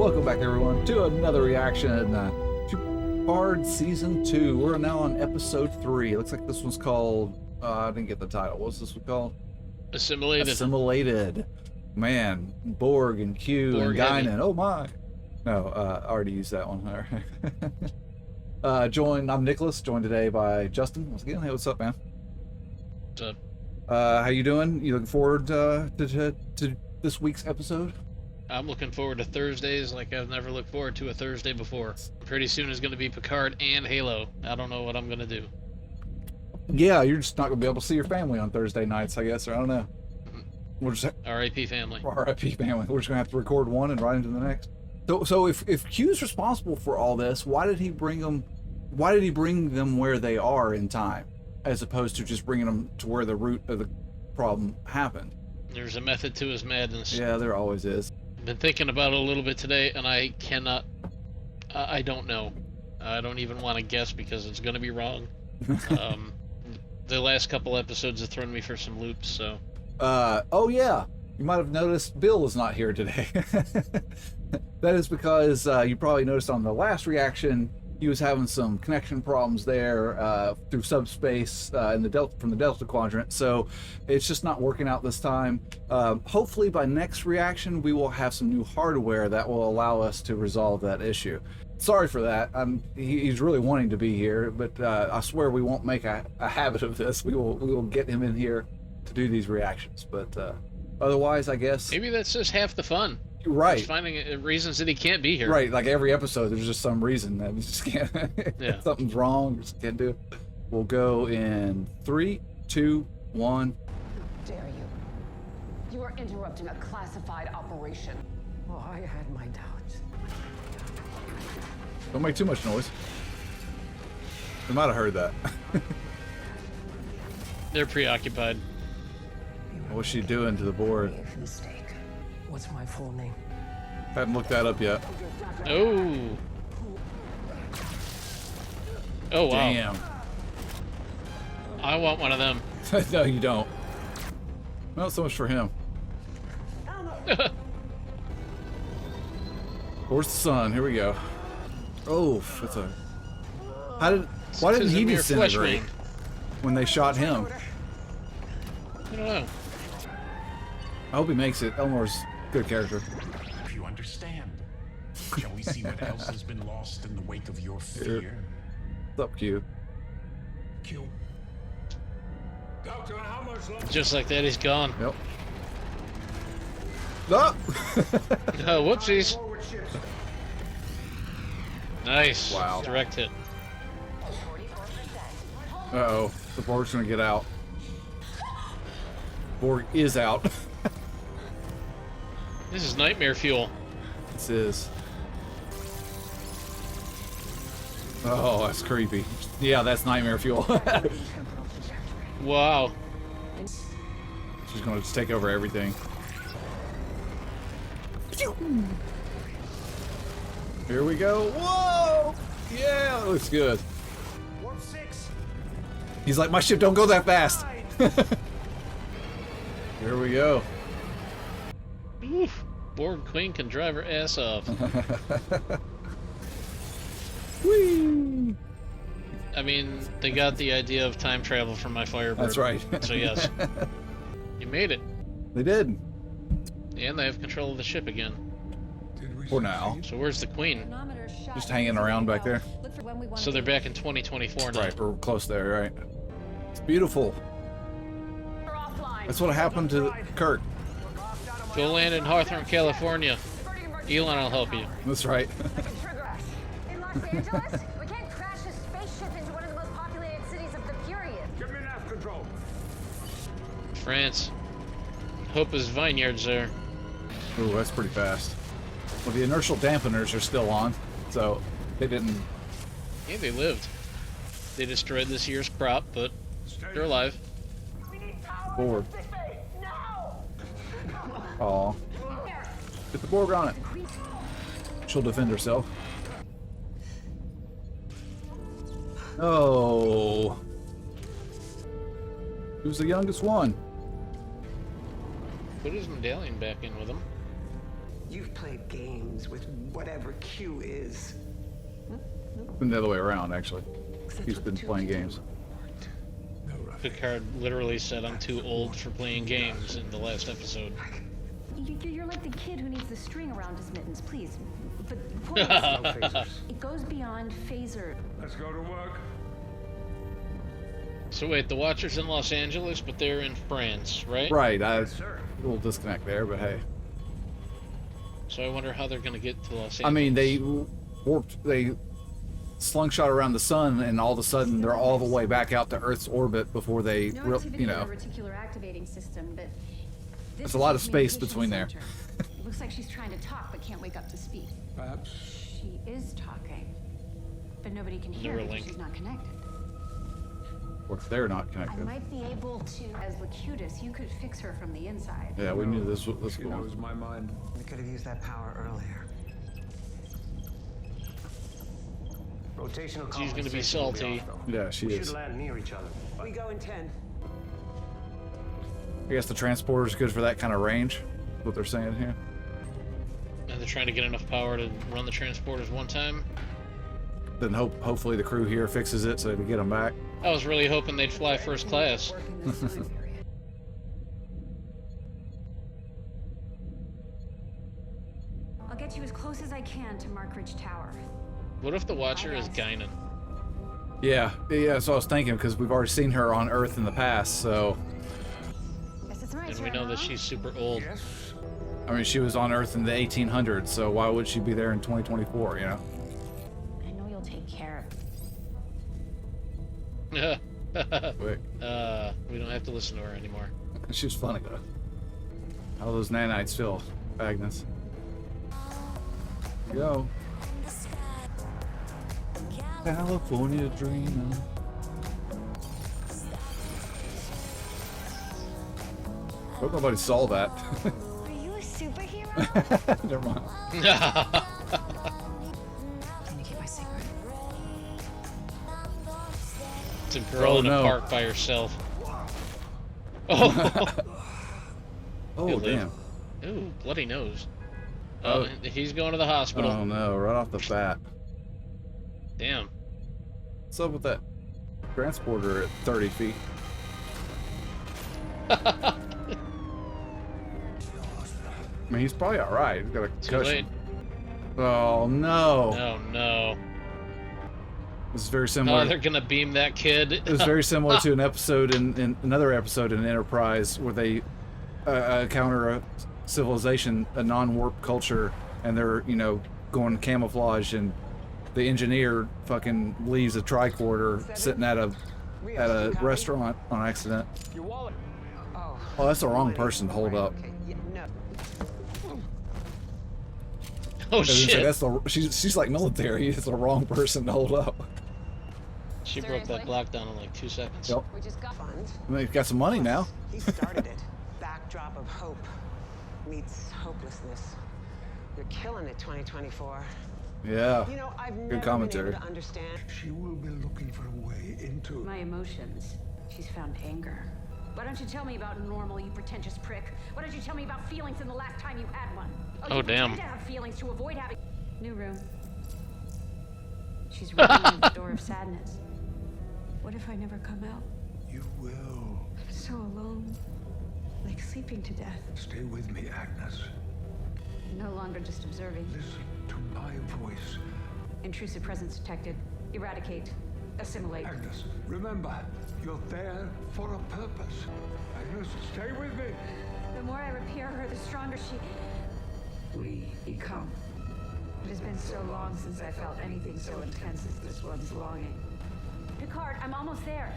Welcome back, everyone, to another reaction to Picard Season 2. We're now on Episode 3. It looks like this one's called, I didn't get the title. What's this one called? Assimilated. Assimilated. Man, Borg and Q and Guinan. Oh my. No, I already used that one. I'm Nicholas, joined today by Justin. Once again, hey, what's up, man? What's up? How you doing? You looking forward to this week's episode? I'm looking forward to Thursdays like I've never looked forward to a Thursday before. Pretty soon is going to be Picard and Halo. I don't know what I'm going to do. Yeah, you're just not going to be able to see your family on Thursday nights, I guess, or I don't know. We'll just R.I.P. family. R.I.P. family. We're just going to have to record one and right into the next. So if Q's responsible for all this, why did he bring them where they are in time, as opposed to just bringing them to where the root of the problem happened? There's a method to his madness. Yeah, there always is. Been thinking about it a little bit today, and I cannot. I don't know. I don't even want to guess because it's going to be wrong. The last couple episodes have thrown me for some loops. So. Oh yeah, you might have noticed Bill is not here today. That is because you probably noticed on the last reaction he was having some connection problems there through subspace in the from the Delta Quadrant, so it's just not working out this time. Hopefully by next reaction we will have some new hardware that will allow us to resolve that issue. Sorry for that. He's really wanting to be here, but I swear we won't make a habit of this. We will get him in here to do these reactions, but otherwise I guess Maybe that's just half the fun. Right. Just finding reasons that he can't be here. Right, like every episode there's just some reason that we just can't. Yeah. Something's wrong, we just can't do it. We'll go in 3, 2, 1. Dare you? You are interrupting a classified operation. Oh, I had my doubts. Don't make too much noise. They might have heard that. They're preoccupied. What's she doing to the board? Mistake. What's my full name? Haven't looked that up yet. Oh. Oh, wow. Damn. I want one of them. No, you don't. Not so much for him. Where's the sun? Here we go. Oh, that's a... Why didn't he disintegrate when they shot him? I don't know. I hope he makes it. Elmore's a good character. If you understand, shall we see what else has been lost in the wake of your fear? What's up, Q? Q. Doctor, how much longer? Just like that, he's gone. Yep. Oh! Oh, whoopsies. Nice. Wow. Direct hit. Uh-oh. The Borg's gonna get out. Borg is out. This is nightmare fuel. This is. Oh, that's creepy. Yeah, that's nightmare fuel. Wow. She's gonna just take over everything. Here we go. Whoa! Yeah, that looks good. He's like, my ship don't go that fast. Here we go. Oof. Borg Queen can drive her ass off. Whee! I mean, they got the idea of time travel from my Firebird. That's right. So yes. You made it. They did. And they have control of the ship again. For now. So where's the Queen? Just hanging around back there. So they're back in 2024 now. Right, we're close there, right? It's beautiful. That's what happened to Kirk. Go land in Hawthorne, California. Elon will help you. That's right. In Los Angeles, we can't crash a spaceship into one of the most populated cities of the period. Give me nav control. France. Hope is vineyards there. Ooh, that's pretty fast. Well, the inertial dampeners are still on, so they didn't... Yeah, they lived. They destroyed this year's crop, but they're alive. Borg. Aw. Get the Borg on it. She'll defend herself. Oh. Who's the youngest one? Put his medallion back in with him. You've played games with whatever Q is. Been the other way around, actually. He's been playing games. Picard literally said, "I'm too old for playing games" in the last episode. You're like the kid who needs the string around his mittens, please. But the point is, it goes beyond phaser. Let's go to work. So wait, the Watcher's in Los Angeles, but they're in France, right? Right, a little disconnect there, but hey. So I wonder how they're gonna get to Los Angeles. I mean, they slingshot around the sun, and all of a sudden they're all the way back out to Earth's orbit before they, No activity in the reticular activating system, but there's a lot of space between there. It looks like she's trying to talk, but can't wake up to speak. Perhaps. She is talking, but nobody can hear her because Neuralink. she's not connected. Or if they're not I connected. might be able to, as Locutus, you could fix her from the inside. Yeah, we knew this was She going. knows my mind. We could have used that power earlier. Rotational She's gonna be compensation will salty. off, though. Yeah, she We is. should land near each other. We go in 10. I guess the transporter's good for that kind of range. What they're saying here. And they're trying to get enough power to run the transporters one time. Then hopefully the crew here fixes it so they can get them back. I was really hoping they'd fly first class. Working this time period. I'll get you as close as I can to Mark Ridge Tower. What if the Watcher is Guinan? Yeah, that's what I was thinking, because we've already seen her on Earth in the past, so... Guess it's my And turn, we know that huh? she's super old. Yes. I mean, she was on Earth in the 1800s, so why would she be there in 2024, you know? I know you'll take care of Wait, We don't have to listen to her anymore. she was funny, though. How those nanites feel, Agnes. Here we go. California dreaming. Hope nobody saw that. Are you a superhero? Never mind. Can you keep my secret? It's a girl Oh, in a no. park by herself. Oh, Oh, Good damn. ooh, bloody nose. Oh. He's going to the hospital. Oh, no, right off the bat. Damn. What's up with that transporter at 30 feet? I mean, he's probably alright. He's got a Too concussion. late. Oh, no. Oh no. This is very Oh, similar. they're gonna beam that kid. It was very similar to an episode in another episode in Enterprise where they counter a civilization, a non-warp culture, and they're, going camouflage, and the engineer fucking leaves a tricorder sitting at a restaurant on accident. Your wallet. Oh, that's the wrong person to hold up. Okay. Yeah, no. Oh It's like, shit. she's like military. It's the wrong person to hold up. She broke that Seriously? block down in like 2 seconds. Yep. We just got Fund. I mean, he's got some money now. He started it. Backdrop of hope meets hopelessness. You're killing it, 2024. Yeah. You know, I've Good never commentary. been able to understand. She will be looking for a way into. my emotions. She's found anger. Why don't you tell me about normal, you pretentious prick? Why don't you tell me about feelings in the last time you had one? Oh, you damn. pretend to have feelings to avoid having. New room. She's ringing the door of sadness. What if I never come out? You will. I'm so alone. Like sleeping to death. Stay with me, Agnes. No longer just observing. Listen to my voice. Intrusive presence detected. Eradicate. Assimilate. Agnes, remember, you're there for a purpose. Agnes, stay with me. The more I repair her, the stronger she. We become. It has been so long since I felt anything so intense as this one's longing. Picard, I'm almost there.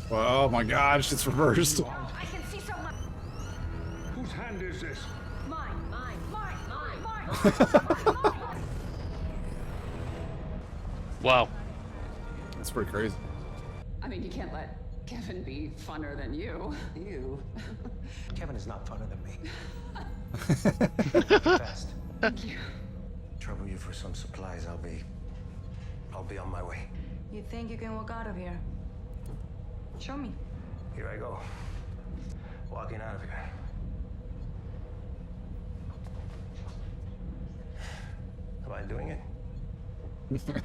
Well, oh my gosh, it's reversed. I can see so much. Whose hand is this? Mine, mine, mine, mine, mine. Wow. That's pretty crazy. I mean, you can't let Kevin be funner than you. You. Kevin is not funner than me. Fast. Thank you. Trouble you for some supplies. I'll be on my way. You think you can walk out of here? Show me. Here I go. Walking out of here. I doing it?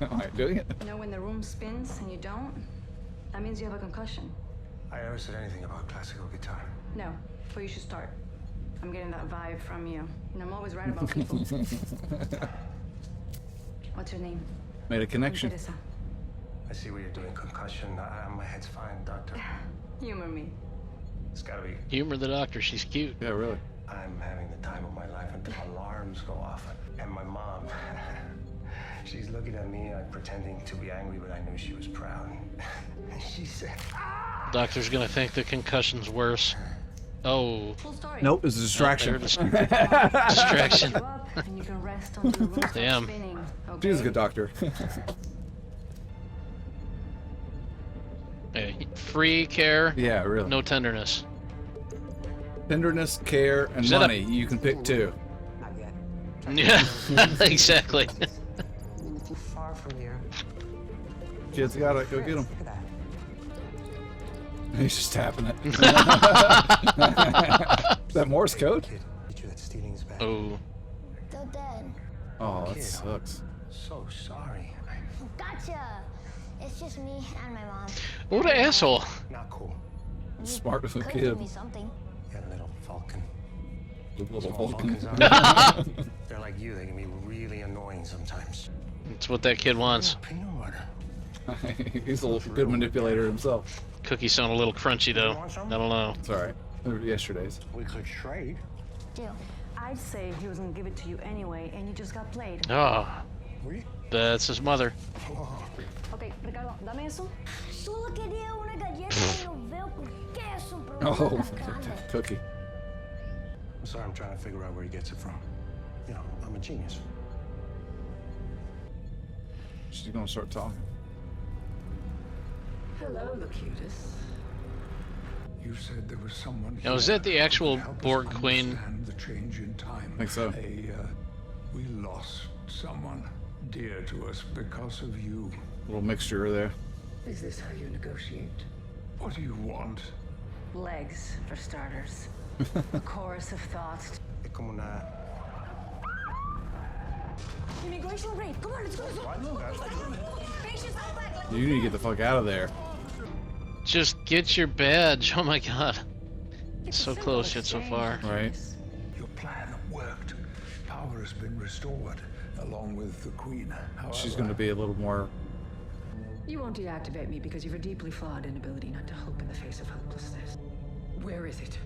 Am I doing it? You know when the room spins and you don't? That means you have a concussion. I never said anything about classical guitar. No, but you should start. I'm getting that vibe from you. And I'm always right about people. What's your name? Made a connection. Teresa. I see what you're doing. Concussion. My head's fine, doctor. Humor me. It's gotta be. Humor the doctor. She's cute. Yeah, really. I'm having the time of my life until alarms go off. And my mom, she's looking at me like pretending to be angry, but I knew she was proud. And she said, Doctor's gonna think the concussion's worse. Oh. Full story. Nope, it's a distraction. Distraction. You up and you can rest until the room starts Damn. spinning. She's a Okay? good doctor. Hey, free care, Yeah, really. no tenderness. Tenderness, care, and Shut up. money. You can pick two. Not yet. Yeah, exactly. Not too far from here. Kids gotta go get them. Look at that. He's just tapping it. Is that Morse code? kid, get you that stealing is bad. Oh. They're dead. Oh, that Kid. sucks. So sorry. Gotcha. It's just me and my mom. What an asshole. Not cool. You Smart little could kid. give me something. You got a little falcon. Little Small Vulcan. falcons are. They're like you. They can be really annoying sometimes. It's what that kid wants. Peanut butter. He's a little good manipulator himself. Cookies sound a little crunchy though. I don't know. It's alright. They were yesterday's. We could trade. Deal. I'd say he was gonna give it to you anyway, and you just got played. Oh, We? that's his mother. Okay, Ricardo, dame eso. Solo quería una galleta y no veo por qué es un Oh, problema tan grande. cookie. I'm sorry, I'm trying to figure out where he gets it from. You know, I'm a genius. She's gonna start talking. Hello, Locutus. You said there was someone Now, is here that the who could actual help us Borg Queen? understand the change in time. I think so. We lost someone dear to us because of you. A little mixture there. Is this how you negotiate? What do you want? Legs, for starters. A chorus of thoughts. Es como una. Immigration raid. Come on, let's go. You need to get the fuck out of there. Just get your badge. Oh my god. So close yet so far. Right. Your plan worked. Power has been restored, along with the Queen. However, She's gonna be a little more. You won't deactivate me because you've a deeply flawed inability not to hope in the face of hopelessness. Where is it?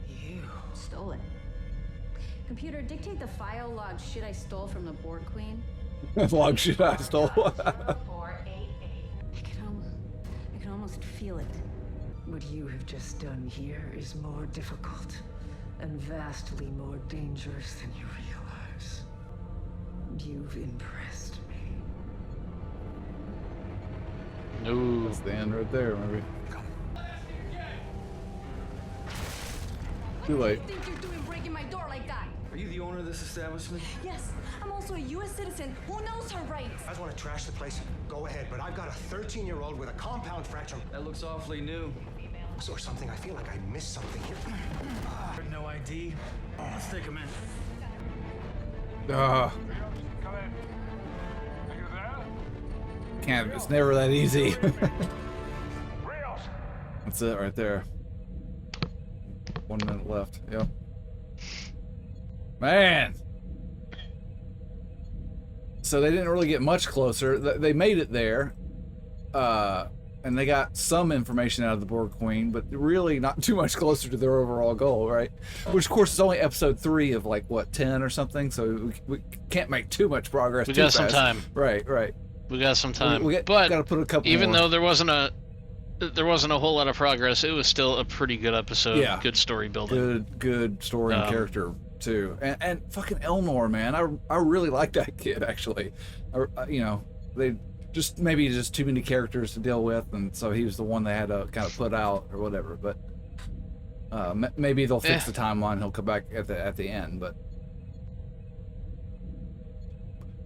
You. Stole it. Computer, dictate the file log shit I stole from the Borg Queen. Log shit I stole. I can almost feel it. What you have just done here is more difficult and vastly more dangerous than you realize. You've impressed me. No. That's the end right there, maybe. Too late. What do you think you're doing breaking my door like that? Are you the owner of this establishment? Yes, I'm also a U.S. citizen who knows her rights. You guys want to trash the place? Go ahead, but I've got a 13-year-old with a compound fracture. That looks awfully new. Or something. I feel like I missed something here. No ID. Let's take him in. Ah, Come in. Are you there? can't. It's never that easy. Rios! That's it right there. 1 minute left. Yep. Man. So they didn't really get much closer. They made it there. And they got some information out of the Borg Queen, but really not too much closer to their overall goal, right? Which, of course, is only episode 3 of, like, what, 10 or something? So we can't make too much progress. We too got some fast. time. Right, right. We got some time. We but got to put a couple even more. though there wasn't a whole lot of progress, it was still a pretty good episode. Yeah. Good story building. Good story and character too, and fucking Elnor, man, I really like that kid actually. You know, they just maybe just too many characters to deal with, and so he was the one they had to kind of put out or whatever. But maybe they'll fix the timeline. He'll come back at the end, but.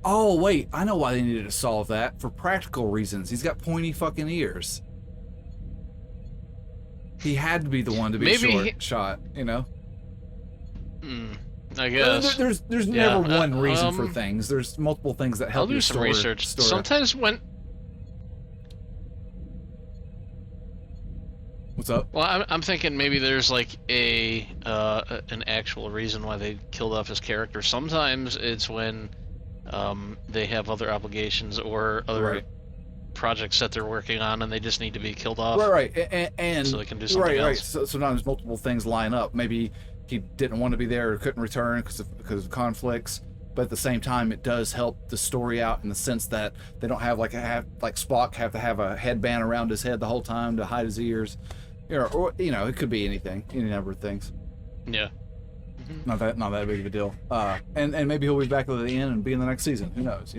Oh wait, I know why they needed to solve that, for practical reasons. He's got pointy fucking ears. He had to be the one to be shot, you know? I guess. There's Yeah, never one reason for things. There's multiple things that help I'll do your some story. research. story. Sometimes when... What's up? Well, I'm thinking maybe there's like an actual reason why they killed off his character. Sometimes it's when they have other obligations or other projects that they're working on, and they just need to be killed off. Right. And so they can do something else. Right. So sometimes multiple things line up. Maybe he didn't want to be there or couldn't return because of conflicts. But at the same time, it does help the story out in the sense that they don't have like Spock have to have a headband around his head the whole time to hide his ears. Or it could be anything, any number of things. Yeah. Not that big of a deal. And maybe he'll be back at the end and be in the next season. Who knows?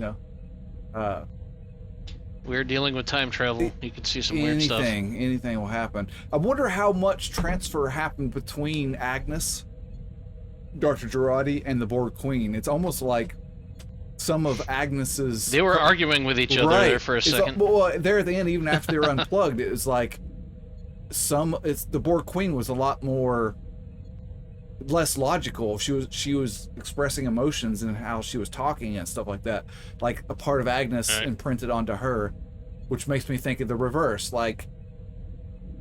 We're dealing with time travel. You could see some weird stuff. Anything will happen. I wonder how much transfer happened between Agnes, Dr. Girardi, and the Borg Queen. It's almost like some of Agnes's... They were arguing with each other there for a second. Well, there at the end, even after they were unplugged, it was like the Borg Queen was a lot less logical. She was expressing emotions and how she was talking and stuff like that, like a part of Agnes imprinted onto her, which makes me think of the reverse. Like,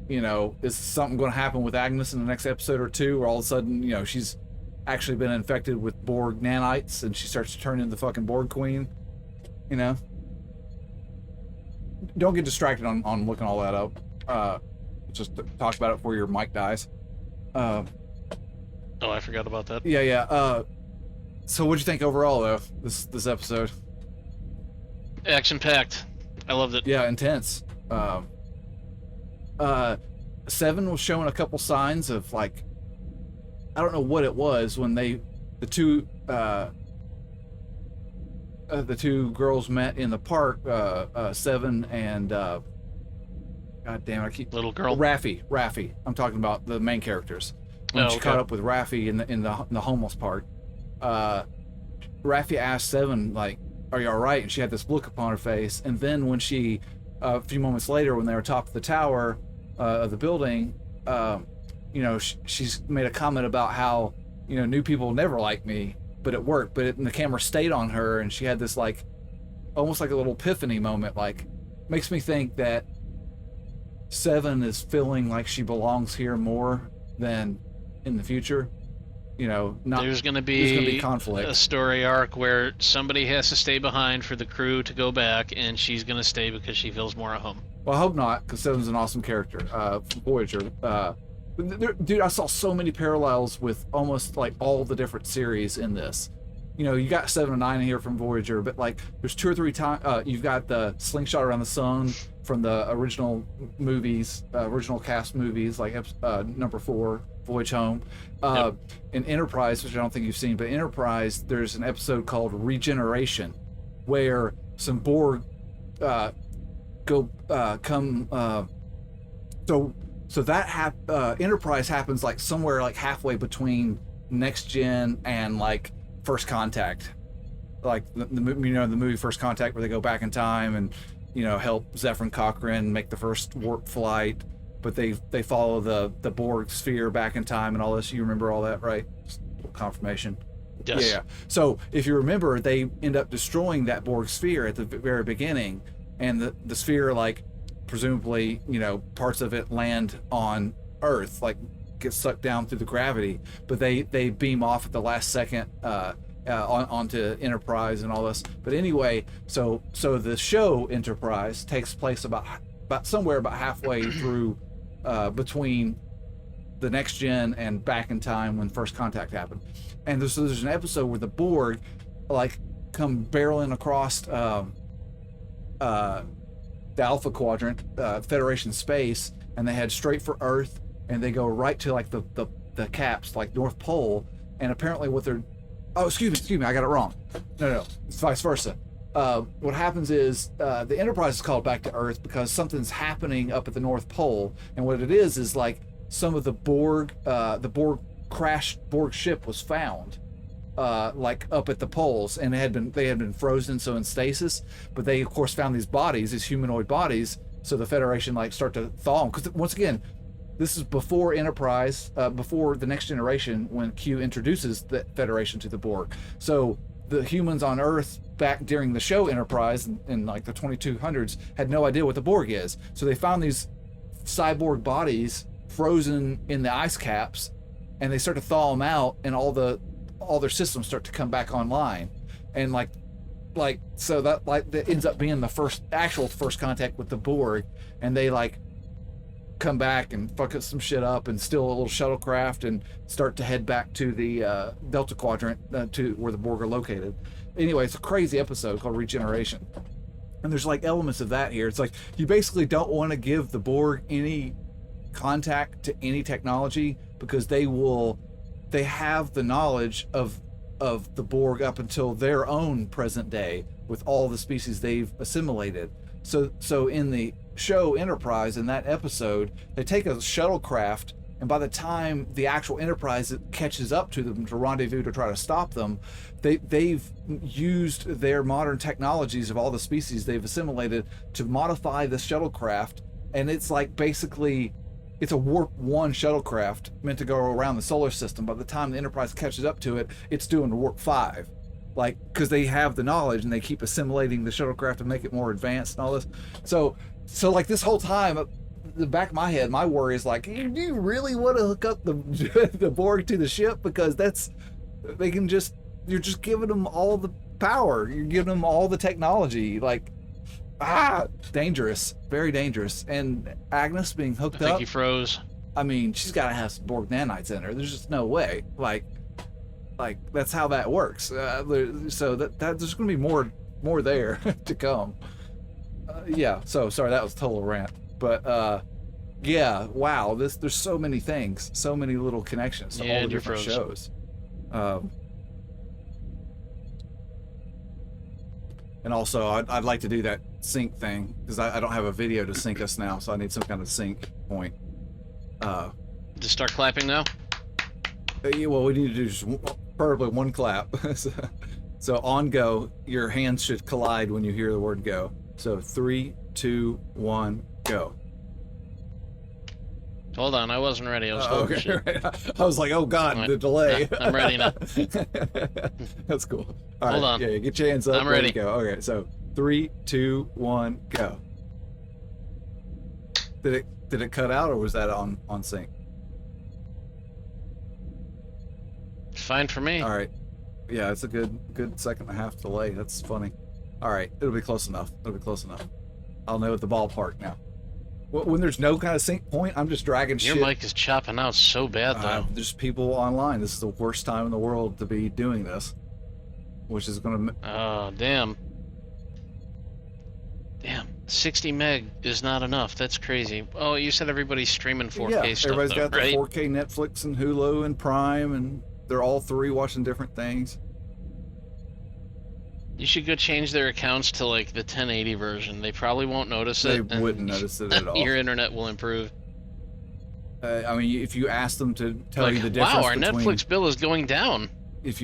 is something going to happen with Agnes in the next episode or two, where all of a sudden, she's actually been infected with Borg nanites and she starts to turn into the fucking Borg Queen? Don't get distracted on looking all that up. Just talk about it before your mic dies. Oh, I forgot about that. Yeah. So what'd you think overall, though, this episode? Action-packed. I loved it. Yeah, intense. Seven was showing a couple signs of, like, I don't know what it was when the two girls met in the park, Seven and God damn it, I keep... Little girl? Raffi. I'm talking about the main characters. When she caught up with Raffi in the homeless part, Raffi asked Seven, like, "Are you all right?" And she had this look upon her face. And then when she, a few moments later, when they were top of the tower of the building, she's made a comment about how, new people never like me, but it worked. But and the camera stayed on her, and she had this, like, almost like a little epiphany moment. Like, makes me think that Seven is feeling like she belongs here more than in the future. There's going to be conflict. A story arc where somebody has to stay behind for the crew to go back, and she's going to stay because she feels more at home. Well, I hope not, because Seven's an awesome character. Voyager. Dude, I saw so many parallels with almost like all the different series in this. You got 7 and 9 here from Voyager, but like there's 2 or 3 times you've got the Sling-shot around the sun from the original movies, original cast movies, like number 4, Voyage Home. In Enterprise, which I don't think you've seen, but Enterprise, there's an episode called Regeneration, where some Borg So that Enterprise happens like somewhere like halfway between Next Gen and like First Contact, like the movie First Contact, where they go back in time and help Zephyr Cochrane make the first warp flight, but they follow the Borg sphere back in time and all this. You remember all that, right? Just confirmation. Yes. Yeah. So if you remember, they end up destroying that Borg sphere at the very beginning, and the sphere, like, presumably, parts of it land on Earth, like get sucked down through the gravity, but they beam off at the last second onto Enterprise and all this. But anyway, so the show Enterprise takes place about somewhere about halfway through between the Next Gen and back in time when First Contact happened. And there's an episode where the Borg like come barreling across the Alpha Quadrant, Federation space, and they head straight for Earth, and they go right to like the caps, like North Pole. And apparently what they're... Oh, excuse me, I got it wrong. No, it's vice versa. What happens is the Enterprise is called back to Earth because something's happening up at the North Pole, and what it is like some of the Borg crashed Borg ship was found like up at the poles, and they had been frozen, so in stasis. But they of course found these humanoid bodies. So the Federation like start to thaw them, because once again, this is before Enterprise, before the Next Generation, when Q introduces the Federation to the Borg. So the humans on Earth back during the show Enterprise in like the 2200s had no idea what the Borg is. So they found these cyborg bodies frozen in the ice caps, and they start to thaw them out, and all their systems start to come back online, and like so that ends up being the actual first contact with the Borg, and they like come back and fuck some shit up and steal a little shuttlecraft and start to head back to the Delta Quadrant to where the Borg are located. Anyway, it's a crazy episode called Regeneration, and there's like elements of that here. It's like you basically don't want to give the Borg any contact to any technology, because they have the knowledge of the Borg up until their own present day with all the species they've assimilated. So in the show Enterprise, in that episode, they take a shuttlecraft, and by the time the actual Enterprise catches up to them to rendezvous to try to stop them, they've used their modern technologies of all the species they've assimilated to modify the shuttlecraft, and it's like basically it's a warp 1 shuttlecraft meant to go around the solar system. By the time the Enterprise catches up to it, it's doing warp 5. Like, because they have the knowledge and they keep assimilating the shuttlecraft to make it more advanced and all this. So like this whole time, the back of my head, my worry is like, do you really want to hook up the Borg to the ship? Because you're just giving them all the power. You're giving them all the technology. Like, dangerous, very dangerous. And Agnes being hooked up. I think he froze. I mean, she's got to have some Borg nanites in her. There's just no way. Like that's how that works. So that there's going to be more there to come. Yeah. So sorry, that was a total rant. But yeah, wow. There's so many things, so many little connections to all the different shows. And also, I'd like to do that sync thing, because I don't have a video to sync us now, so I need some kind of sync point. Just start clapping now? Yeah, well, we need to do just preferably one clap. So on go, your hands should collide when you hear the word go. So 3, 2, 1, go. Hold on, I wasn't ready. I was holding shit. Right. I was like, oh god, right. The delay. I'm ready now. That's cool. All Hold right. on. Yeah, get your hands up. I'm ready. Go. Okay, so 3, 2, 1, go. Did it cut out, or was that on sync? Fine for me. All right. Yeah, it's a good second and a half delay. That's funny. All right, it'll be close enough. I'll know at the ballpark now. When there's no kind of sync point, I'm just dragging shit. Your mic is chopping out so bad, though. There's people online. This is the worst time in the world to be doing this, which is going to... Oh, damn. Damn. 60 meg is not enough. That's crazy. Oh, you said everybody's streaming 4K stuff, everybody's got right? the 4K Netflix and Hulu and Prime, and they're all three watching different things. You should go change their accounts to like the 1080 version. They probably won't notice it. They wouldn't notice it at all. Your internet will improve. I mean, if you ask them to tell you the difference wow, our between... Netflix bill is going down. If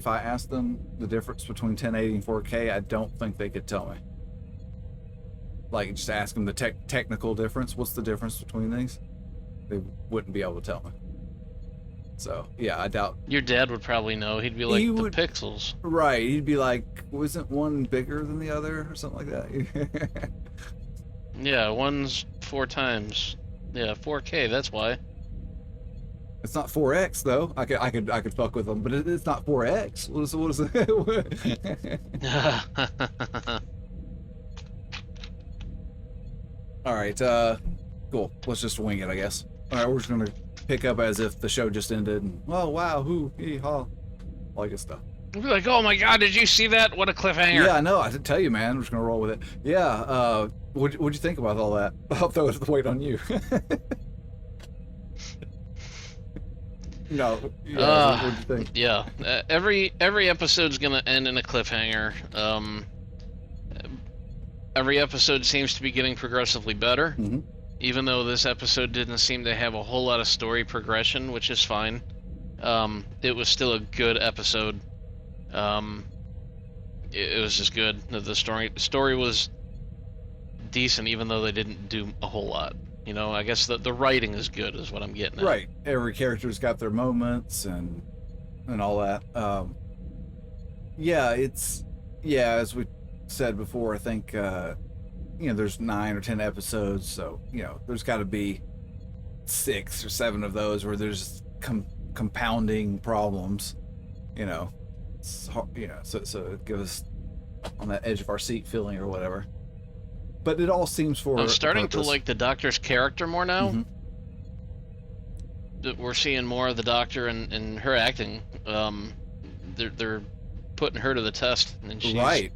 I asked them the difference between 1080 and 4K, I don't think they could tell me. Like, just ask them the technical difference. What's the difference between these? They wouldn't be able to tell me. So, yeah, I doubt... Your dad would probably know. He'd be like, the pixels. Right. He'd be like, wasn't one bigger than the other? Or something like that. Yeah, one's 4 times. Yeah, 4K, that's why. It's not 4X, though. I could fuck with them, but it's not 4X. What is it? All right, cool. Let's just wing it, I guess. All right, we're just gonna pick up as if the show just ended, and oh wow, hoo, hee, ha, all that good stuff. We'll be like, oh my god, did you see that? What a cliffhanger! Yeah, I know. I didn't tell you, man. I'm just gonna roll with it. Yeah. What'd you think about all that? I'll throw the weight on you. No. Yeah, what'd you think? Yeah. Every episode's gonna end in a cliffhanger. Every episode seems to be getting progressively better. Mm-hmm. Even though this episode didn't seem to have a whole lot of story progression, which is fine. It was still a good episode. It was just good. The story was decent, even though they didn't do a whole lot. You know, I guess the writing is good, is what I'm getting at. Right. Every character's got their moments and all that. As we said before, I think there's 9 or 10 episodes, so there's got to be 6 or 7 of those where there's compounding problems. It's hard, so it gives us on that edge of our seat feeling or whatever. But it all seems for I'm starting to purpose. like the Doctor's character more now. Mm-hmm. We're seeing more of the Doctor and her acting. They're putting her to the test, and she's, right.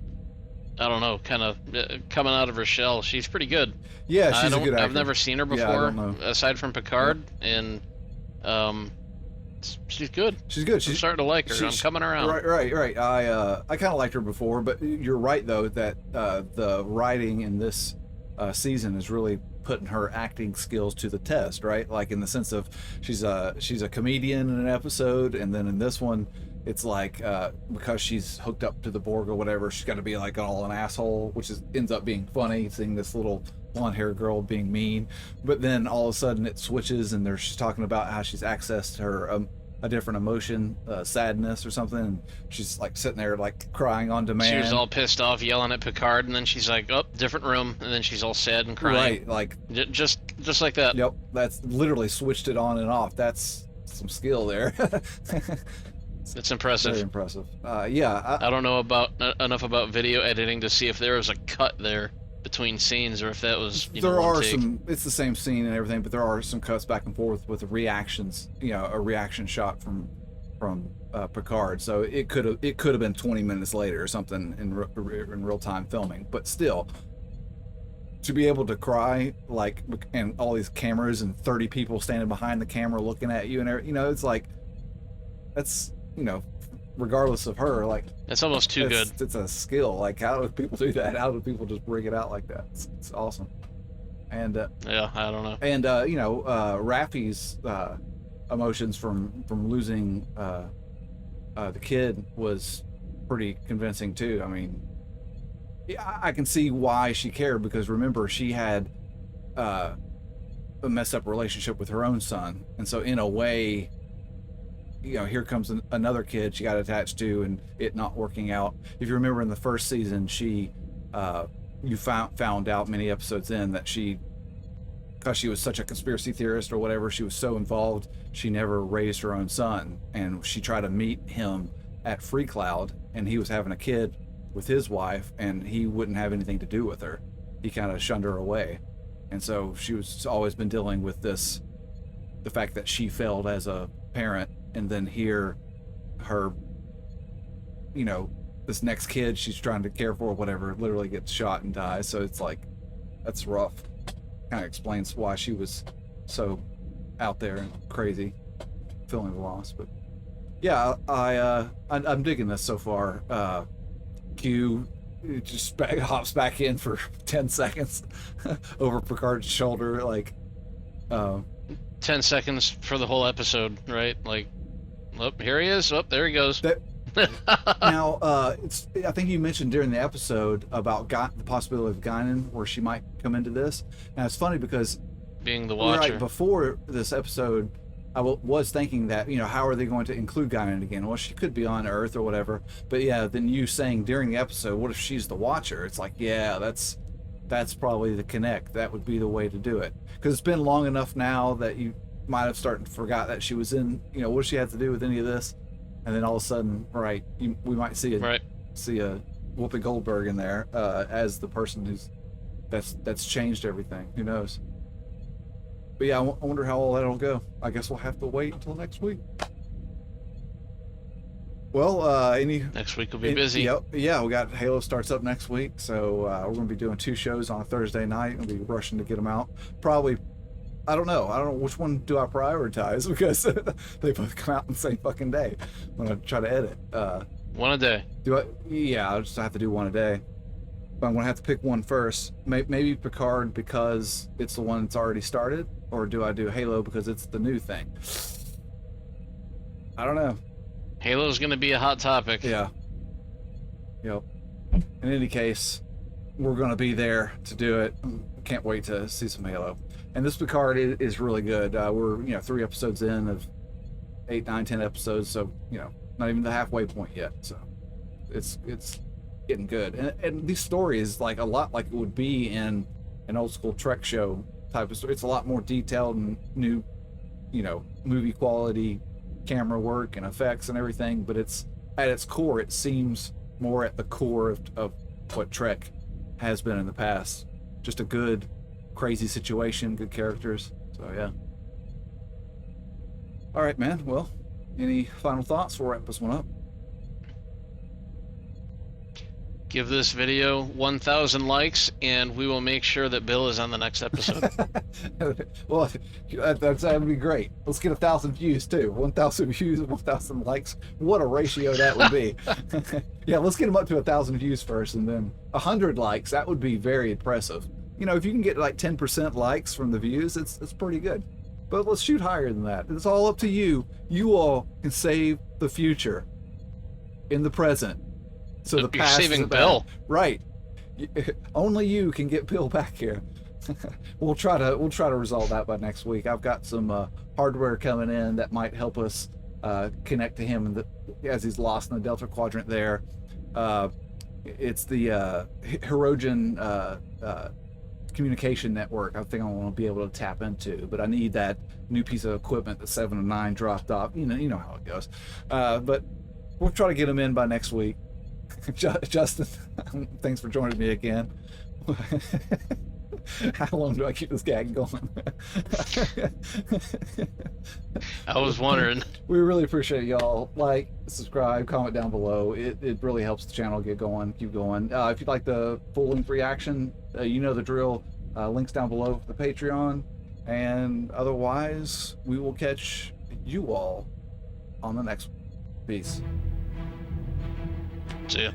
I don't know, kind of coming out of her shell. She's pretty good. Yeah, she's a good actor. I've never seen her before, aside from Picard, and she's good. She's good. I'm starting to like her. I'm coming around. Right. I kind of liked her before, but you're right though that the writing in this season is really putting her acting skills to the test, right? Like in the sense of she's a comedian in an episode, and then in this one, it's like because she's hooked up to the Borg or whatever, she's got to be like all an asshole, which ends up being funny, seeing this little blonde-haired girl being mean. But then all of a sudden it switches, and she's talking about how she's accessed her a different emotion, sadness or something, and she's like sitting there like crying on demand. She was all pissed off, yelling at Picard, and then she's like, "Oh, different room," and then she's all sad and crying. Right, like just like that. Yep, that's literally switched it on and off. That's some skill there. It's impressive. Very impressive. I don't know enough about video editing to see if there was a cut there between scenes, or if that was there are some. It's the same scene and everything, but there are some cuts back and forth with reactions. A reaction shot from Picard. So it could have been 20 minutes later or something in real time filming. But still, to be able to cry and all these cameras and 30 people standing behind the camera looking at you, and it's like that's regardless of her, like it's almost too good. It's a skill. Like, how do people do that? How do people just bring it out like that? It's awesome. And yeah, I don't know. And Raffi's emotions from losing the kid was pretty convincing too. I mean, I can see why she cared, because remember, she had a messed up relationship with her own son, and so in a way, here comes another kid she got attached to, and it not working out. If you remember in the first season, you found out many episodes in that because she was such a conspiracy theorist or whatever, she was so involved, she never raised her own son, and she tried to meet him at Free Cloud, and he was having a kid with his wife, and he wouldn't have anything to do with her. He kind of shunned her away, and so she was always been dealing with the fact that she failed as a parent. And then here, her, this next kid she's trying to care for, whatever, literally gets shot and dies. So it's like, that's rough. Kind of explains why she was so out there and crazy, feeling the loss. But yeah, I'm digging this so far. Q just hops back in for 10 seconds over Picard's shoulder, like. 10 seconds for the whole episode, right? Like, oh, here he is. Oh, there he goes. Now, I think you mentioned during the episode about the possibility of Guinan, where she might come into this. Now, it's funny because being the Watcher. Right before this episode, I was thinking that, how are they going to include Guinan again? Well, she could be on Earth or whatever. But yeah, then you saying during the episode, what if she's the Watcher? It's like, yeah, that's probably the connect. That would be the way to do it. Because it's been long enough now that you might have started to forgot that she was in, what does she have to do with any of this? And then all of a sudden, right, we might see a Whoopi Goldberg in there as the person that's changed everything. Who knows? But yeah, I wonder how all that'll go. I guess we'll have to wait until next week. Well, next week will be busy. Yep. Yeah, we got Halo starts up next week, so we're going to be doing 2 shows on a Thursday night. We'll be rushing to get them out. Probably, I don't know which one do I prioritize, because they both come out on the same fucking day when I try to edit. One a day. I'll just have to do one a day. But I'm going to have to pick one first. Maybe Picard, because it's the one that's already started, or do I do Halo because it's the new thing? I don't know. Halo's going to be a hot topic. Yeah. Yep. In any case, we're going to be there to do it. Can't wait to see some Halo. And this Picard is really good. We're 3 episodes in of 8, 9, 10 episodes, so not even the halfway point yet. So it's getting good. And this story is like a lot like it would be in an old school Trek show type of story. It's a lot more detailed and new, movie quality, camera work and effects and everything. But it's at its core, it seems more at the core of what Trek has been in the past. Just a good, crazy situation, good characters. So yeah. All right, man. Well, any final thoughts? We'll wrap this one up. Give this video 1,000 likes, and we will make sure that Bill is on the next episode. Well, that would be great. Let's get 1,000 views too. 1,000 views and 1,000 likes. What a ratio that would be. Yeah, let's get them up to 1,000 views first, and then 100 likes. That would be very impressive. If you can get like 10% likes from the views, it's pretty good. But let's shoot higher than that. It's all up to you. You all can save the future in the present. So the past saving is Bill. Right. Only you can get Bill back here. We'll try to resolve that by next week. I've got some hardware coming in that might help us connect to him as he's lost in the Delta Quadrant there. It's the Hirogen communication network. I think I want to be able to tap into, but I need that new piece of equipment that 7 and 9 dropped off. You know how it goes. But we'll try to get him in by next week. Justin, thanks for joining me again. How long do I keep this gag going? I was wondering. We really appreciate y'all. Like, subscribe, comment down below. It really helps the channel get going, keep going. If you'd like the full-length reaction, you know the drill. Links down below for the Patreon. And otherwise, we will catch you all on the next one. Peace. See ya.